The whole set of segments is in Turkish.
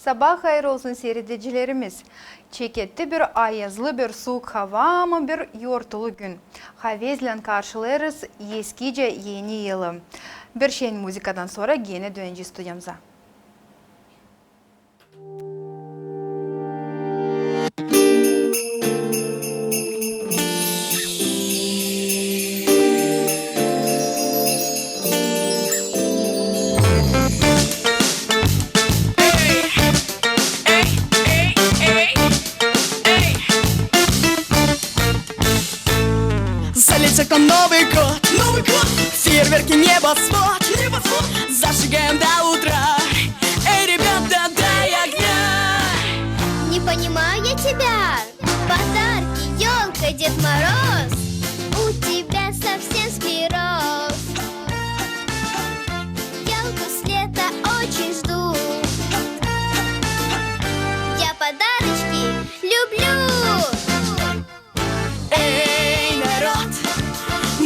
Sabah hayır olsun seyredicilerimiz. Çeketli bir ayazlı bir soğuk hava mı bir yortulu gün. Havezlen karşılarız eskice yeni yılı. Bir şeyin müzikadan sonra yine döneceğiz stüdyomuza. Залетит на Новый год, фейерверки, небосвод, зажигаем до утра. Эй, ребята, дай огня. Не понимаю я тебя. Подарки, елка, Дед Мороз. У тебя совсем склероз. Елку с лета очень жду. Я подарочки люблю.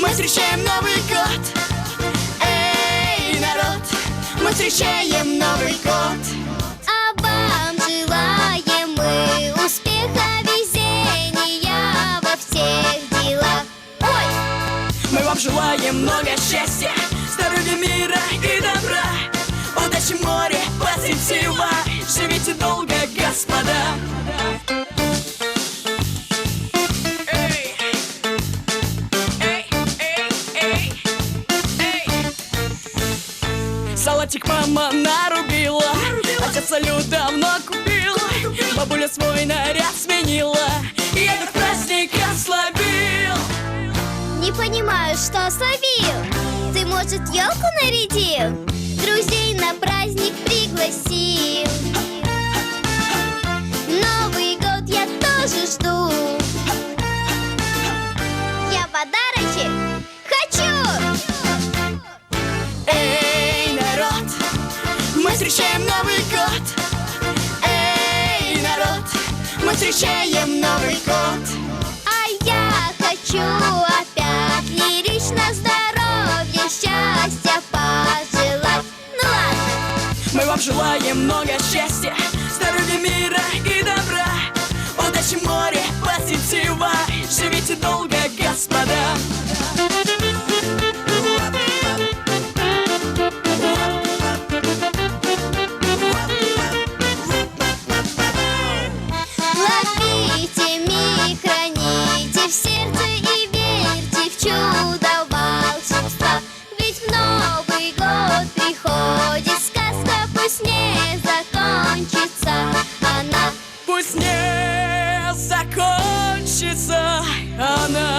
Мы встречаем Новый год. Эй, народ, мы встречаем Новый год. А вам желаем мы успеха, везения во всех делах. Ой! Мы вам желаем много счастья, здоровья, мира и добра, удачи в море, позитива. Живите долго, господа. Салатик мама нарубила, отец салют давно купил, бабуля свой наряд сменила, и этот праздник ослабил. Не понимаю, что ослабил. Ты, может, елку нарядил? Друзей на праздник пригласил. Новый год я тоже жду. Я подарочек хочу. Мы встречаем Новый год. Эй, народ, мы встречаем Новый год. А я хочу опять лирично здоровья, счастья пожелать. Ну ладно. Мы вам желаем много счастья, здоровья, мира и добра, удачи в море, позитива. Живите долго, господа. Ловите миг, храните в сердце и верьте в чудо волшебства. Ведь в Новый год приходит сказка, пусть не закончится она. Пусть не закончится она.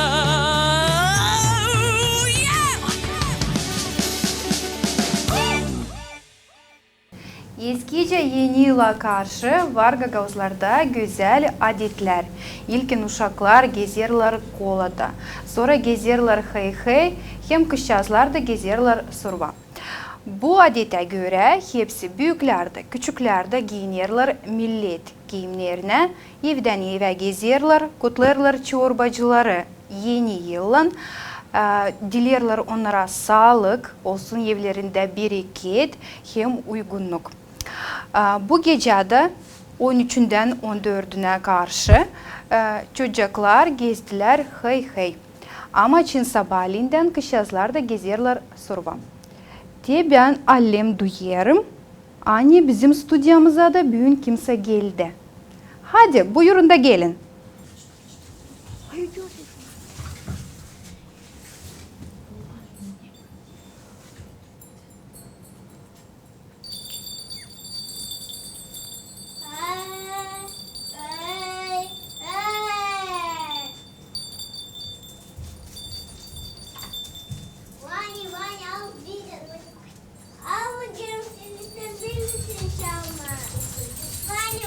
Eskice yeni yıla karşı var gagavuzlarda güzel adetler. İlkin uşaklar gezerler kolada. Sonra gezerler hey hey, hem kışyazlar da gezerler surva. Bu adete göre hepsi büyüklerde, küçüklerde giyinirler millet giyimlerine, evden eve gezerler, kutlarlar çorbacıları yeni yılın. Dilerler onlara sağlık olsun, evlerinde bereket hem uygunluk. Bu gecede 13'ünden 14'üne karşı çocuklar gezdiler hey hey. Ama Çin sabahleyinden kışyazlar da gezerler surva. Diye ben allem duyarım. Anne bizim stüdyomuza da bugün kimse geldi. Hadi buyurun da gelin.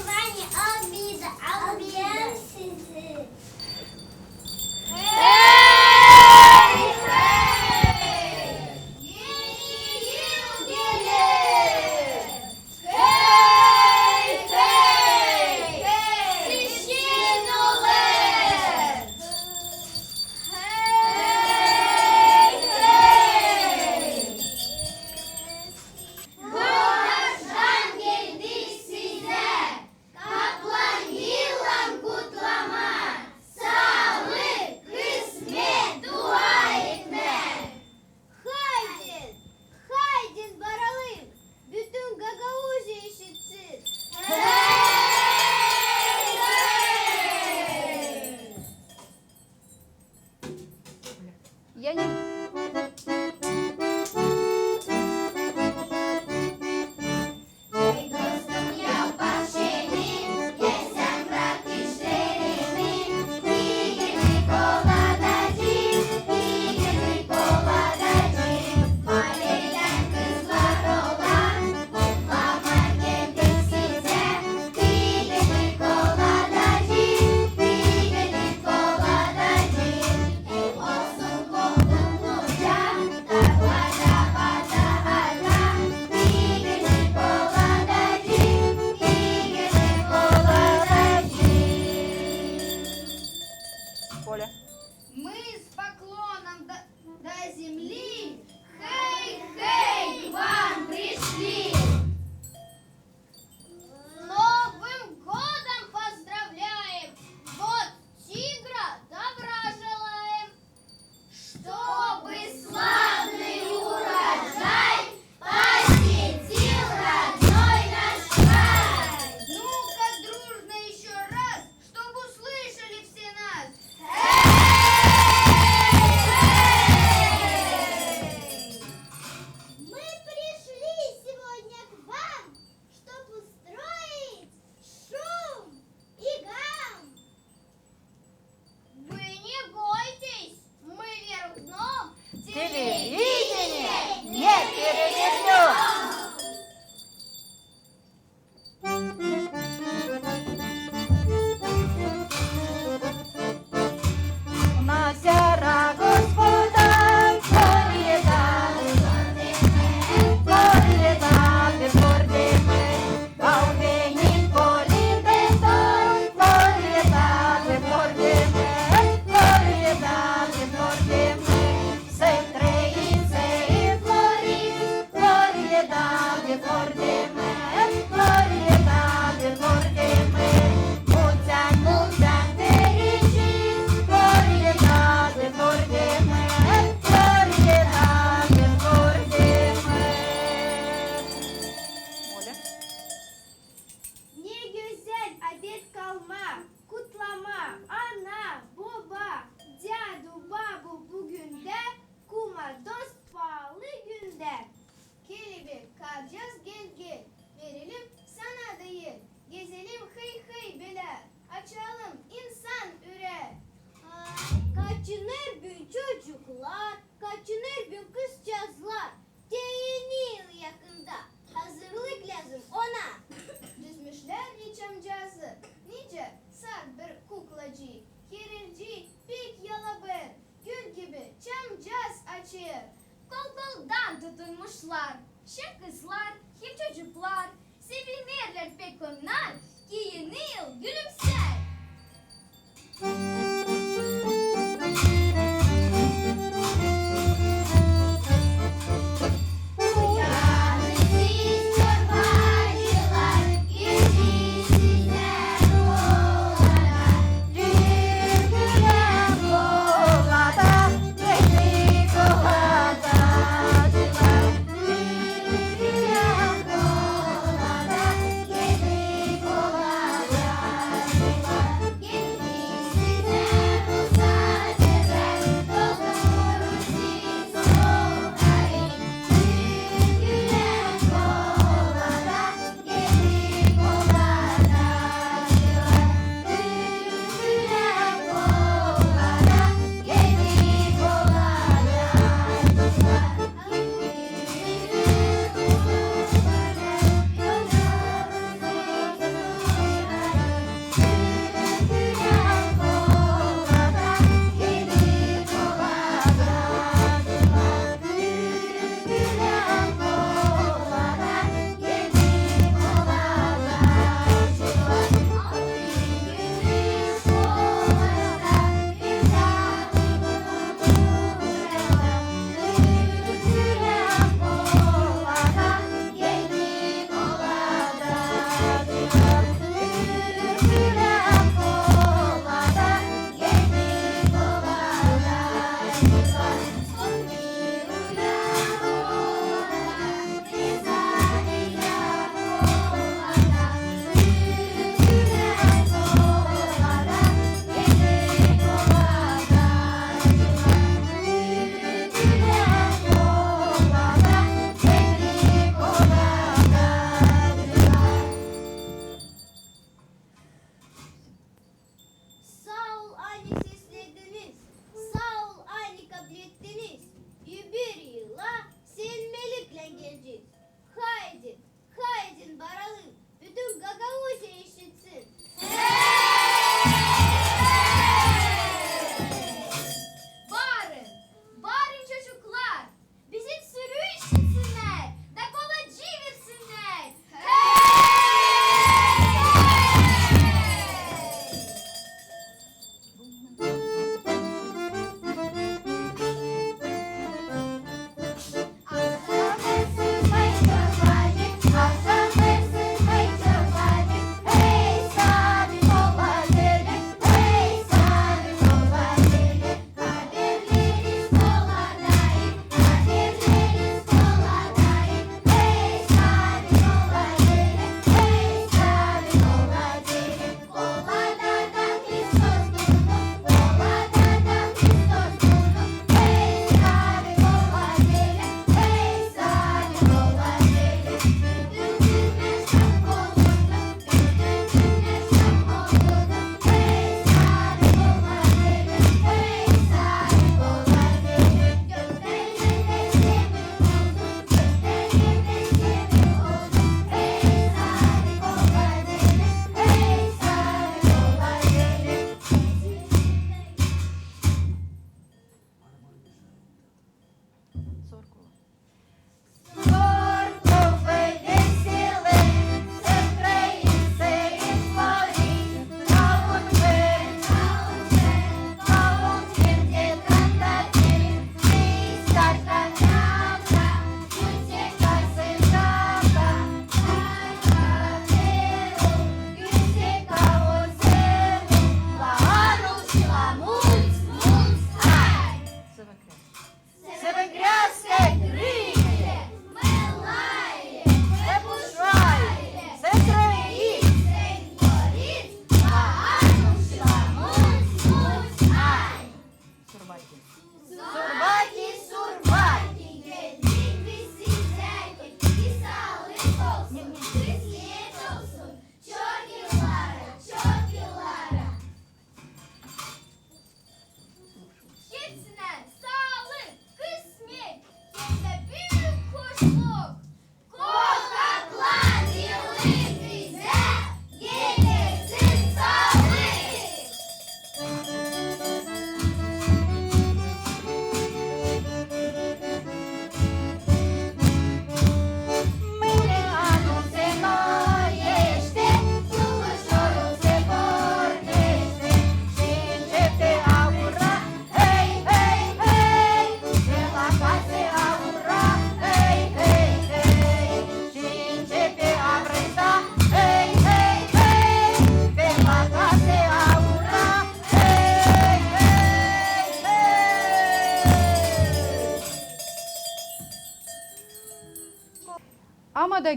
Ваня, обида,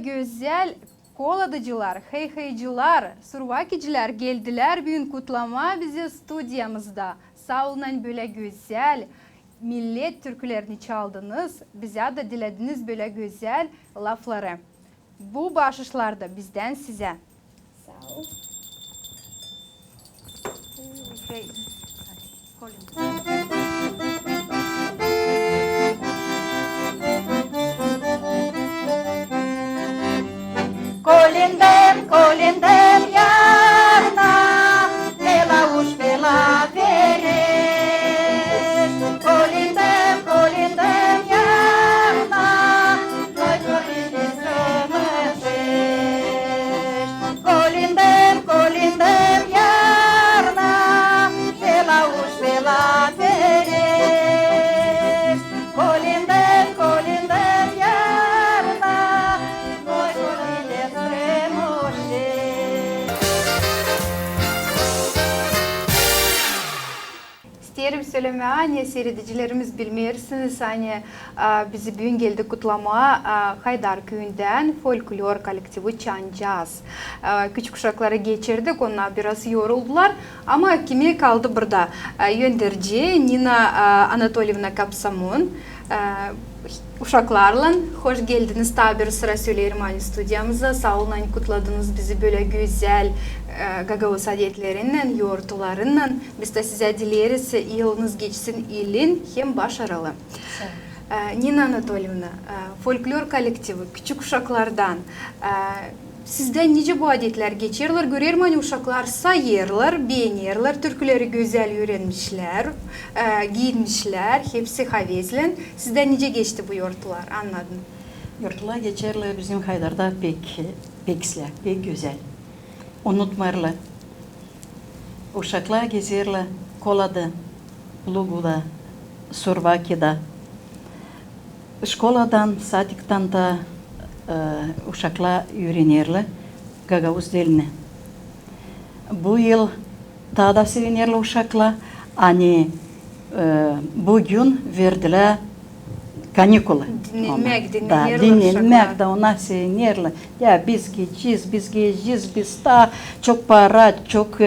güzel koladıcılar, heyheyciler, survakiciler geldiler bugün kutlama bize stüdyamızda. Sağ olun böyle güzel millet türkülerini çaldınız. Bize de dilediniz böyle güzel lafları. Bu bağışlar da bizden size. Sağ ol. Colindem, colindem iarna, pe la uși, pe la ferești. Colindem, colindem iarna, noi dorim de sămâncești. Colindem, colindem iarna, pe la uși, pe la ferești. Colindem, colindem iarna, noi dorim de İsterim söyleme hani seyredicilerimiz bilmeyersiniz hani bizi bugün geldi kutlama Haydar Köyü'nden folklor kolektifi Çancaz. Küçük uşakları geçirdik, onlar biraz yoruldular ama kimi kaldı burada? Yönderci Nina Anatolyevna Kapsamon. Uşaklarla hoş geldiniz. Tabi sıra söylerim hani stüdyamıza. Sağ olun hani kutladınız bizi böyle güzel Gagavuz adetlerinden, yortularından. Biz de size dileriz yılınız geçsin ilin hem başarılı. Nina Anatolyevna, folklor kolektifi küçük uşaklardan sizden nice bu adetler geçirirler? Görüyorum hani uşaklar sayırlar, beğenirler, türküleri güzel öğrenmişler, giyinmişler, hepsi havezlen. Sizden nice geçti bu yortular, anladın? Yortular geçerli bizim Haydar'da pek güzel. Unutmarlar. Uşaklar gezerler Kola'da, Lugu'da, Survaki'da. Şkoladan, sadıktan da uşaklar öğrenirler Gagavuz dilini. Bu yıl daha da sevinirler uşaklar. Hani bugün verdiler kanikula. Dinlenmek de ona sevinirler. Ya biz gideceğiz, biz daha çok para, çok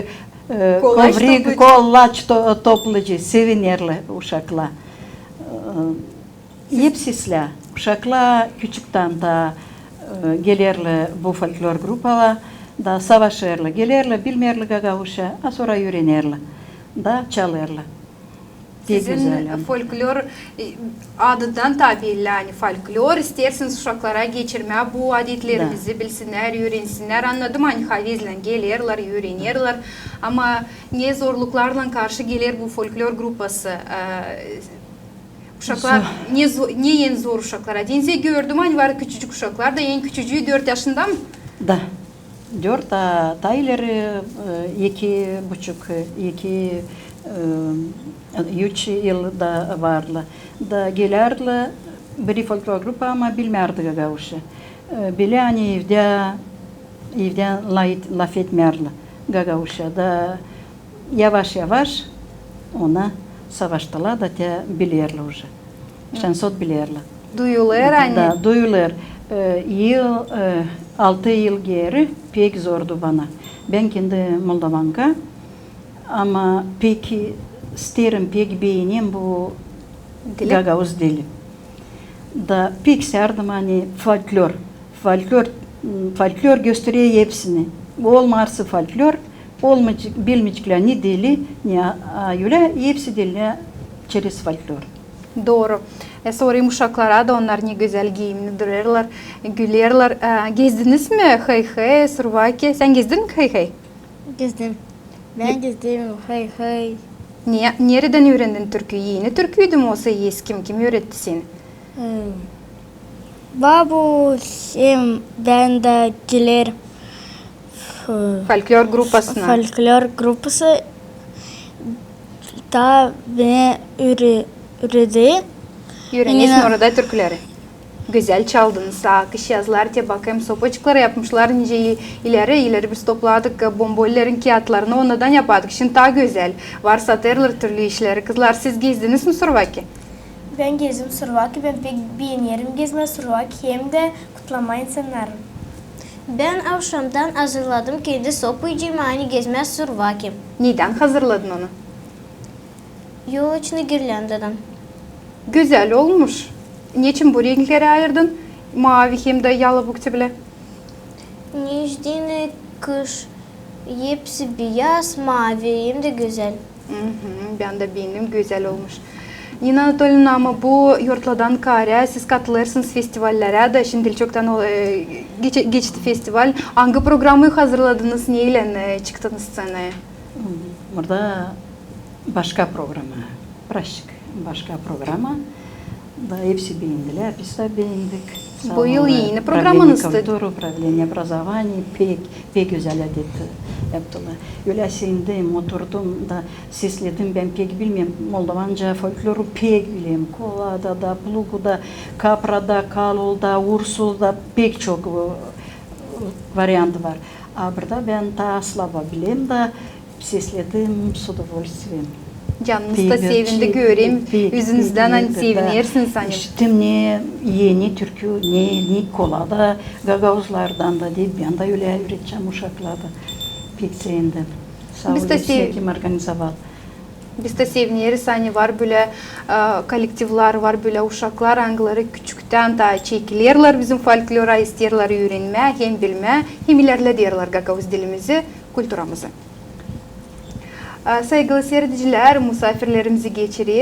kollaç toplayacağız. Sevinirler uşaklar. Hepsizler. Uşaklar küçükten da gelirler bu folklor grupalar, da savaşırlar, gelirler, bilmirler Gagavuş'a, sonra öğrenirler, da çalırlar. Sizin folklor adından tabi yani folklor isterseniz uşaklara geçirmeye bu adetlerimizi bilsinler, öğrensinler. Anladım hani havezlen gelirler, öğrenirler ama ne zorluklarla karşı gelir bu folklor grupası. Uşaklar niye en zor uşaklar? Denizde gördüm hani var küçücük uşaklar da en küçücüğü 4 yaşında mı? Da. 4 tayları 2,5 3 yılda varlar. Da gelirler bir folklor grupa ama bilmerdi Gagavuş'u. Bile hani evde laf etmerler Gagavuş'a da yavaş ona savaştılar da bilirler уже. Şansot bilirler. Duyular hani. Da duyular. 6 yıl geri pek zordu bana. Ben kendi Moldavanka ama pek isterim, pek beğeneyim bu Gagavuz dili. Da pek serdim hani folklor gösteriyor hepsini. Olmazsa folklor, bilmeyecekler ne dili, ne ayıla, hepsi dili через folklor. Doğru. Sorayım uşaklara da onlar ne güzel giyimli dururlar, gülerler. Gezdiniz mi hey, Survaki? Sen gezdin mi hey? Gezdim. Ben gezdim. Hey. Nereden öğrendin türküyü? Yeni türküydü mü olsa kim öğretti seni? Babuşumdan da gelir. Folklor grupasına. Folklor grupası da beni öğretti. Öğreniyorsun orada türküleri. Güzel çaldınız. Kış yazlar diye bakayım sopacıklar yapmışlar. Nice ileri biz topladık bombollerin kağıtlarını ondan yapardık. Şimdi daha güzel. Var satırlar türlü işleri. Kızlar siz gezdiniz mi Survaki? Ben gezdim Survaki. Ben pek beğenirim gezme Survaki hem de kutlama insanlar. Ben akşamdan hazırladım kendi sopu cimani gezmez survakim. Neden hazırladın onu? Yol içine girlendirdim. Güzel olmuş. Niçin bu renkleri ayırdın? Mavi hem de yalı bukti bile. Necdine kış hepsi beyaz mavi hem de güzel. Ben de beğendim, güzel olmuş. Nina Anatolyevna, ama bu yurtladan kare siz katılırsınız festivallere de. Şimdi çoktan geçti festival. Hangi programı hazırladınız? Neyle çıktınız scenaya? Burada başka programa, başka programa da hepsi beğendiler, biz de beğendik. Bu yıl yeni programınızdı. Kulturu, upravlение образования pek güzel adet yaptılar. Öyle sevindim, oturdum da sesledim, ben pek bilmiyorum. Moldovanca folkloru pek biliyorum. Kola'da da, Plugu'da, Kapra'da, Kalul'da, Ursul'da pek çok varyantı var. Burada ben daha slaba biliyorum da sesledim с удовольствием. Canınız da sevindi göreyim. Yüzünüzden hani sevinirsiniz hani. İşittim ne yeni türkü, ne kolada, gagavuzlardan da değil. Ben de öyle üreteceğim uşaklarda. Pek sevindim. Sağ Biz de olun, kim organizaval. Biz de seviniriz hani var böyle kolektivler, var böyle uşaklar, angları küçükten da çekilirler bizim folklora, isterler öğrenme, hem bilme, hem ilerlederler Gagavuz dilimizi, kültürümüzü. Saygılı seyirciler, misafirlerimizi geçiririz.